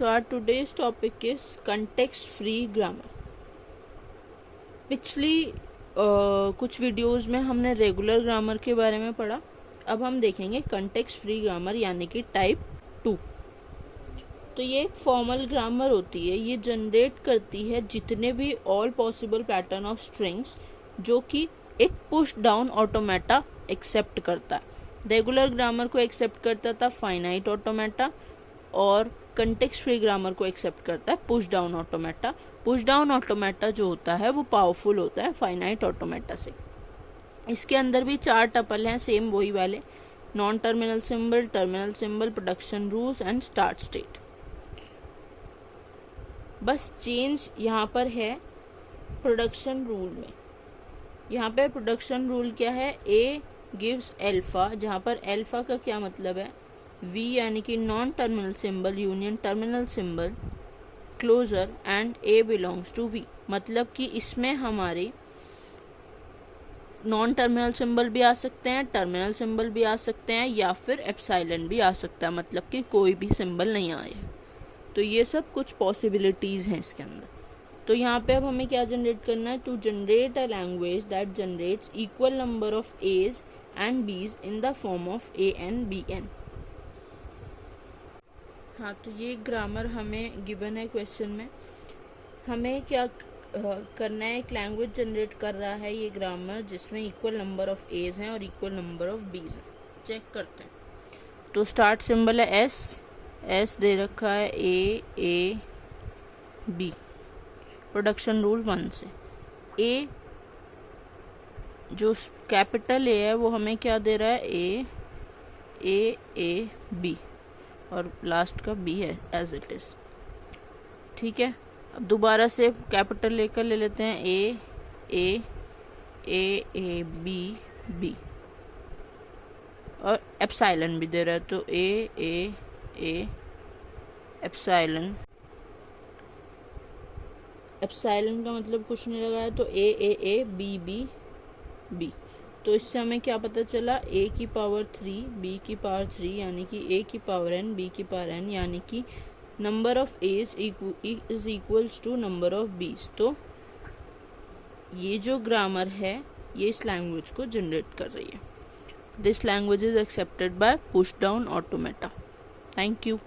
So our today's topic is context free grammar. पिछली कुछ videos में हमने रेगुलर ग्रामर के बारे में पढ़ा. अब हम देखेंगे कंटेक्स्ट फ्री ग्रामर यानी कि टाइप 2. तो ये एक फॉर्मल ग्रामर होती है. ये जनरेट करती है जितने भी all possible pattern of strings जो कि एक पुश डाउन ऑटोमेटा एक्सेप्ट करता है. रेगुलर ग्रामर को एक्सेप्ट करता था फाइनाइट ऑटोमेटा और कंटेक्स्ट फ्री ग्रामर को एक्सेप्ट करता है push down automata. Push down automata जो होता है वो पावरफुल होता है फाइनाइट ऑटोमेटा से. इसके अंदर भी 4 टपल हैं सेम वही वाले: non terminal symbol, production rules and start state. बस चेंज यहाँ पर है प्रोडक्शन रूल में. यहाँ पे प्रोडक्शन रूल क्या है? ए गिव्स एल्फा, जहाँ पर एल्फा का क्या मतलब है? वी यानी कि non terminal symbol union terminal symbol closure and a belongs to V. मतलब कि इसमें हमारे नॉन टर्मिनल सिंबल भी आ सकते हैं, टर्मिनल सिंबल भी आ सकते हैं या फिर एप्सिलॉन भी आ सकता है, मतलब कि कोई भी सिंबल नहीं आए. तो ये सब कुछ पॉसिबिलिटीज़ हैं इसके अंदर. तो यहाँ पे अब हमें क्या जनरेट करना है? To generate a language that generates equal number of A's and B's in the form of A N B N. हाँ, तो ये ग्रामर हमें गिवन है क्वेश्चन में. हमें क्या करना है? एक लैंग्वेज जनरेट कर रहा है ये ग्रामर जिसमें इक्वल नंबर ऑफ एज हैं और इक्वल नंबर ऑफ बीज हैं. चेक करते हैं. तो स्टार्ट सिंबल है एस दे रखा है ए बी. प्रोडक्शन रूल 1 से ए जो कैपिटल ए है वो हमें क्या दे रहा है? ए बी और लास्ट का बी है एज इट इज. ठीक है. अब दोबारा से कैपिटल लेकर ले लेते हैं ए बी और एप्सिलॉन भी दे रहा है. तो ए एप्सिलॉन का मतलब कुछ नहीं लगा है. तो ए बी. तो इससे हमें क्या पता चला? a की पावर 3 b की पावर 3 यानी कि a की पावर n b की पावर n यानी कि number of a's is equals to number of b's. तो ये जो ग्रामर है ये इस लैंग्वेज को जनरेट कर रही है. This language is accepted by push down automata. Thank you.